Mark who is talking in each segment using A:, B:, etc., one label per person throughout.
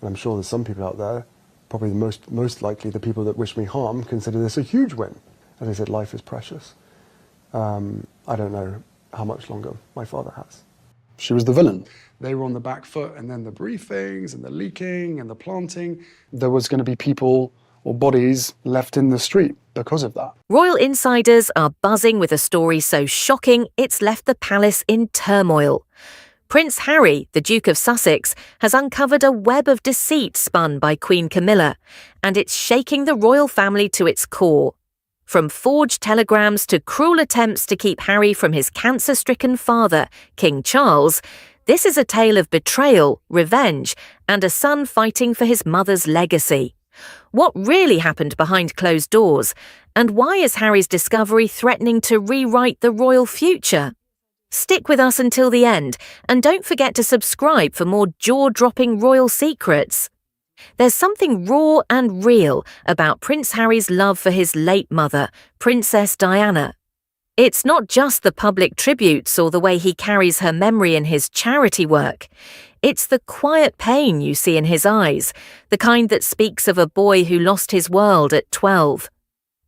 A: And I'm sure there's some people out there, probably the most likely the people that wish me harm, consider this a huge win. As I said, life is precious. I don't know how much longer my father has.
B: She was the villain.
A: They were on the back foot, and then the briefings and the leaking and the planting.
B: There was going to be people or bodies left in the street because of that.
C: Royal insiders are buzzing with a story so shocking it's left the palace in turmoil. Prince Harry, the Duke of Sussex, has uncovered a web of deceit spun by Queen Camilla, and it's shaking the royal family to its core. From forged telegrams to cruel attempts to keep Harry from his cancer-stricken father, King Charles, this is a tale of betrayal, revenge, and a son fighting for his mother's legacy. What really happened behind closed doors, and why is Harry's discovery threatening to rewrite the royal future? Stick with us until the end, and don't forget to subscribe for more jaw-dropping royal secrets. There's something raw and real about Prince Harry's love for his late mother, Princess Diana. It's not just the public tributes or the way he carries her memory in his charity work. It's the quiet pain you see in his eyes, the kind that speaks of a boy who lost his world at 12.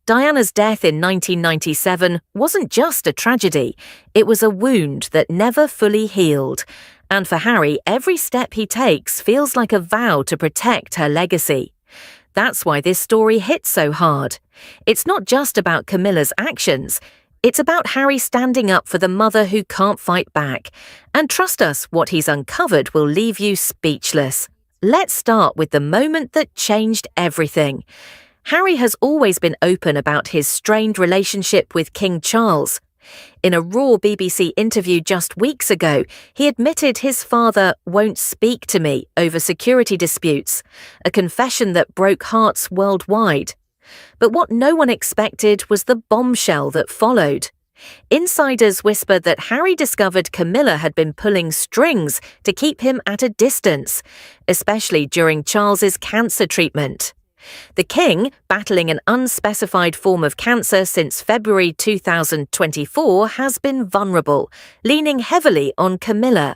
C: Diana's death in 1997 wasn't just a tragedy, it was a wound that never fully healed. And for Harry, every step he takes feels like a vow to protect her legacy. That's why this story hits so hard. It's not just about Camilla's actions, it's about Harry standing up for the mother who can't fight back. And trust us, what he's uncovered will leave you speechless. Let's start with the moment that changed everything. Harry has always been open about his strained relationship with King Charles. In a raw BBC interview just weeks ago, he admitted his father won't speak to me over security disputes, a confession that broke hearts worldwide. But what no one expected was the bombshell that followed. Insiders whispered that Harry discovered Camilla had been pulling strings to keep him at a distance, especially during Charles's cancer treatment. The king, battling an unspecified form of cancer since February 2024, has been vulnerable, leaning heavily on Camilla.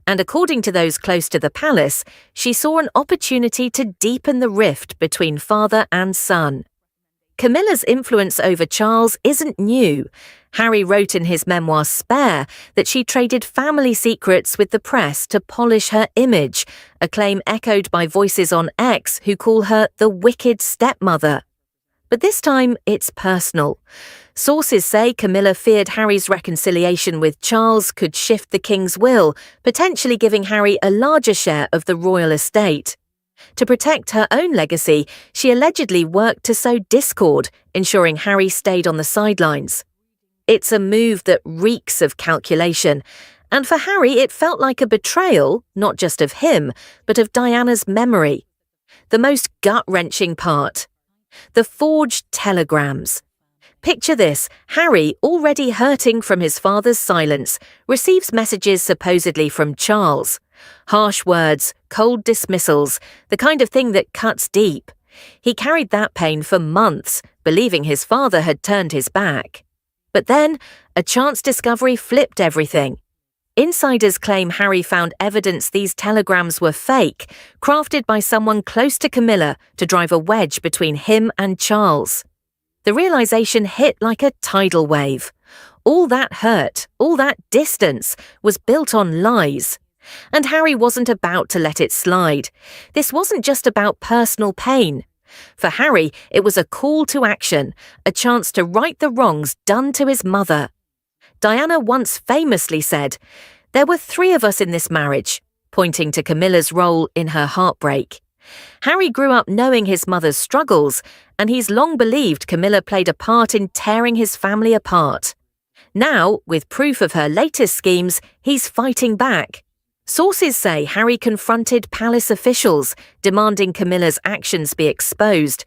C: And according to those close to the palace, she saw an opportunity to deepen the rift between father and son. Camilla's influence over Charles isn't new. Harry wrote in his memoir Spare that she traded family secrets with the press to polish her image, a claim echoed by voices on X who call her the wicked stepmother. But this time, it's personal. Sources say Camilla feared Harry's reconciliation with Charles could shift the king's will, potentially giving Harry a larger share of the royal estate. To protect her own legacy, she allegedly worked to sow discord, ensuring Harry stayed on the sidelines. It's a move that reeks of calculation, and for Harry it felt like a betrayal, not just of him, but of Diana's memory. The most gut-wrenching part: the forged telegrams. Picture this: Harry, already hurting from his father's silence, receives messages supposedly from Charles. Harsh words, cold dismissals, the kind of thing that cuts deep. He carried that pain for months, believing his father had turned his back. But then, a chance discovery flipped everything. Insiders claim Harry found evidence these telegrams were fake, crafted by someone close to Camilla to drive a wedge between him and Charles. The realization hit like a tidal wave. All that hurt, all that distance, was built on lies. And Harry wasn't about to let it slide. This wasn't just about personal pain. For Harry, it was a call to action, a chance to right the wrongs done to his mother. Diana once famously said, "There were 3 of us in this marriage," pointing to Camilla's role in her heartbreak. Harry grew up knowing his mother's struggles, and he's long believed Camilla played a part in tearing his family apart. Now, with proof of her latest schemes, he's fighting back. Sources say Harry confronted palace officials, demanding Camilla's actions be exposed,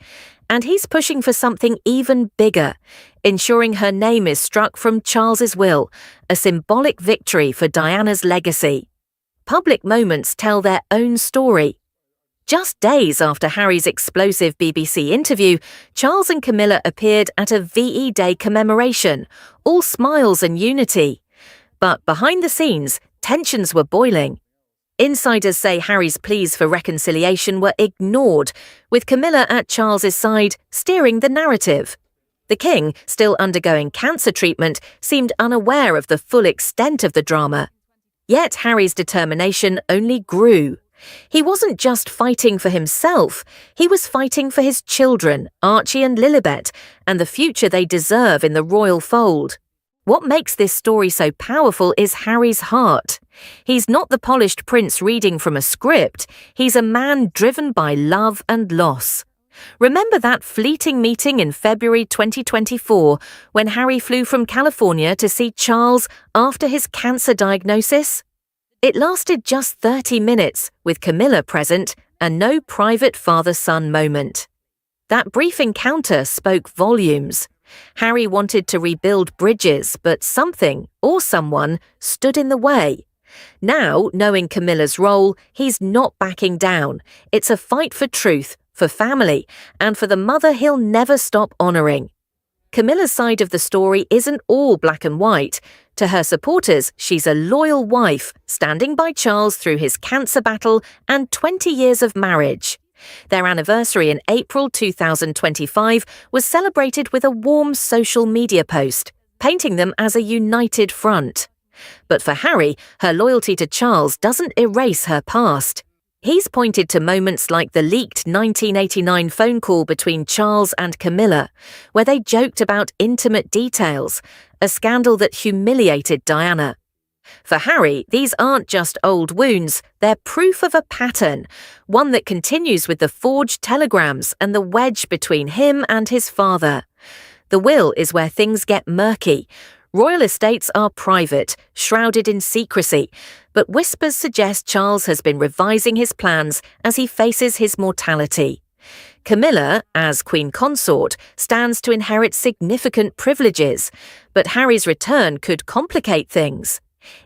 C: and he's pushing for something even bigger, ensuring her name is struck from Charles's will, a symbolic victory for Diana's legacy. Public moments tell their own story. Just days after Harry's explosive BBC interview, Charles and Camilla appeared at a VE Day commemoration, all smiles and unity. But behind the scenes, tensions were boiling. Insiders say Harry's pleas for reconciliation were ignored, with Camilla at Charles's side steering the narrative. The king, still undergoing cancer treatment, seemed unaware of the full extent of the drama. Yet Harry's determination only grew. He wasn't just fighting for himself, he was fighting for his children, Archie and Lilibet, and the future they deserve in the royal fold. What makes this story so powerful is Harry's heart. He's not the polished prince reading from a script, he's a man driven by love and loss. Remember that fleeting meeting in February 2024 when Harry flew from California to see Charles after his cancer diagnosis? It lasted just 30 minutes, with Camilla present and no private father-son moment. That brief encounter spoke volumes. Harry wanted to rebuild bridges, but something, or someone, stood in the way. Now, knowing Camilla's role, he's not backing down. It's a fight for truth, for family, and for the mother he'll never stop honouring. Camilla's side of the story isn't all black and white. To her supporters, she's a loyal wife, standing by Charles through his cancer battle and 20 years of marriage. Their anniversary in April 2025 was celebrated with a warm social media post, painting them as a united front. But for Harry, her loyalty to Charles doesn't erase her past. He's pointed to moments like the leaked 1989 phone call between Charles and Camilla, where they joked about intimate details, a scandal that humiliated Diana. For Harry, these aren't just old wounds, they're proof of a pattern, one that continues with the forged telegrams and the wedge between him and his father. The will is where things get murky. Royal estates are private, shrouded in secrecy, but whispers suggest Charles has been revising his plans as he faces his mortality. Camilla, as Queen Consort, stands to inherit significant privileges, but Harry's return could complicate things.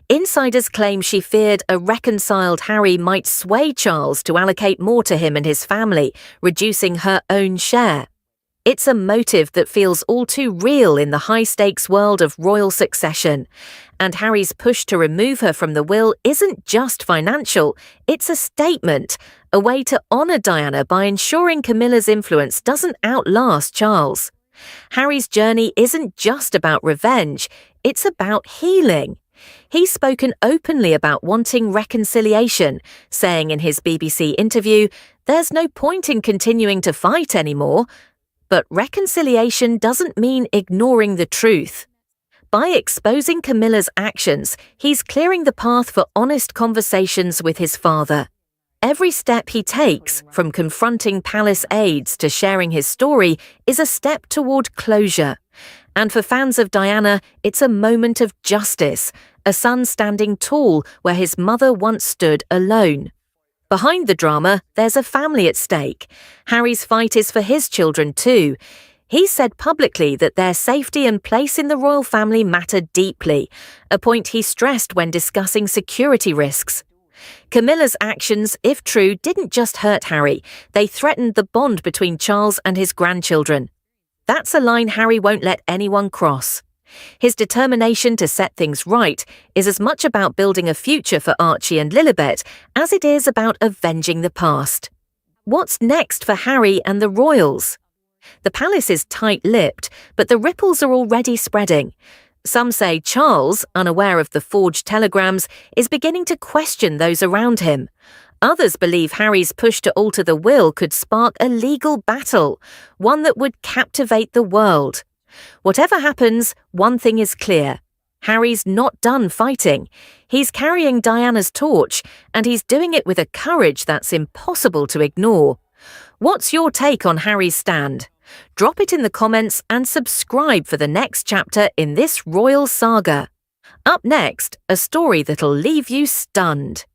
C: Insiders claim she feared a reconciled Harry might sway Charles to allocate more to him and his family, reducing her own share. It's a motive that feels all too real in the high-stakes world of royal succession, and Harry's push to remove her from the will isn't just financial, it's a statement, a way to honour Diana by ensuring Camilla's influence doesn't outlast Charles. Harry's journey isn't just about revenge, it's about healing. He's spoken openly about wanting reconciliation, saying in his BBC interview, "There's no point in continuing to fight anymore." But reconciliation doesn't mean ignoring the truth. By exposing Camilla's actions, he's clearing the path for honest conversations with his father. Every step he takes, from confronting palace aides to sharing his story, is a step toward closure. And for fans of Diana, it's a moment of justice, a son standing tall where his mother once stood alone. Behind the drama, there's a family at stake. Harry's fight is for his children too. He said publicly that their safety and place in the royal family matter deeply, a point he stressed when discussing security risks. Camilla's actions, if true, didn't just hurt Harry, they threatened the bond between Charles and his grandchildren. That's a line Harry won't let anyone cross. His determination to set things right is as much about building a future for Archie and Lilibet as it is about avenging the past. What's next for Harry and the royals? The palace is tight-lipped, but the ripples are already spreading. Some say Charles, unaware of the forged telegrams, is beginning to question those around him. Others believe Harry's push to alter the will could spark a legal battle, one that would captivate the world. Whatever happens, one thing is clear. Harry's not done fighting. He's carrying Diana's torch, and he's doing it with a courage that's impossible to ignore. What's your take on Harry's stand? Drop it in the comments and subscribe for the next chapter in this royal saga. Up next, a story that'll leave you stunned.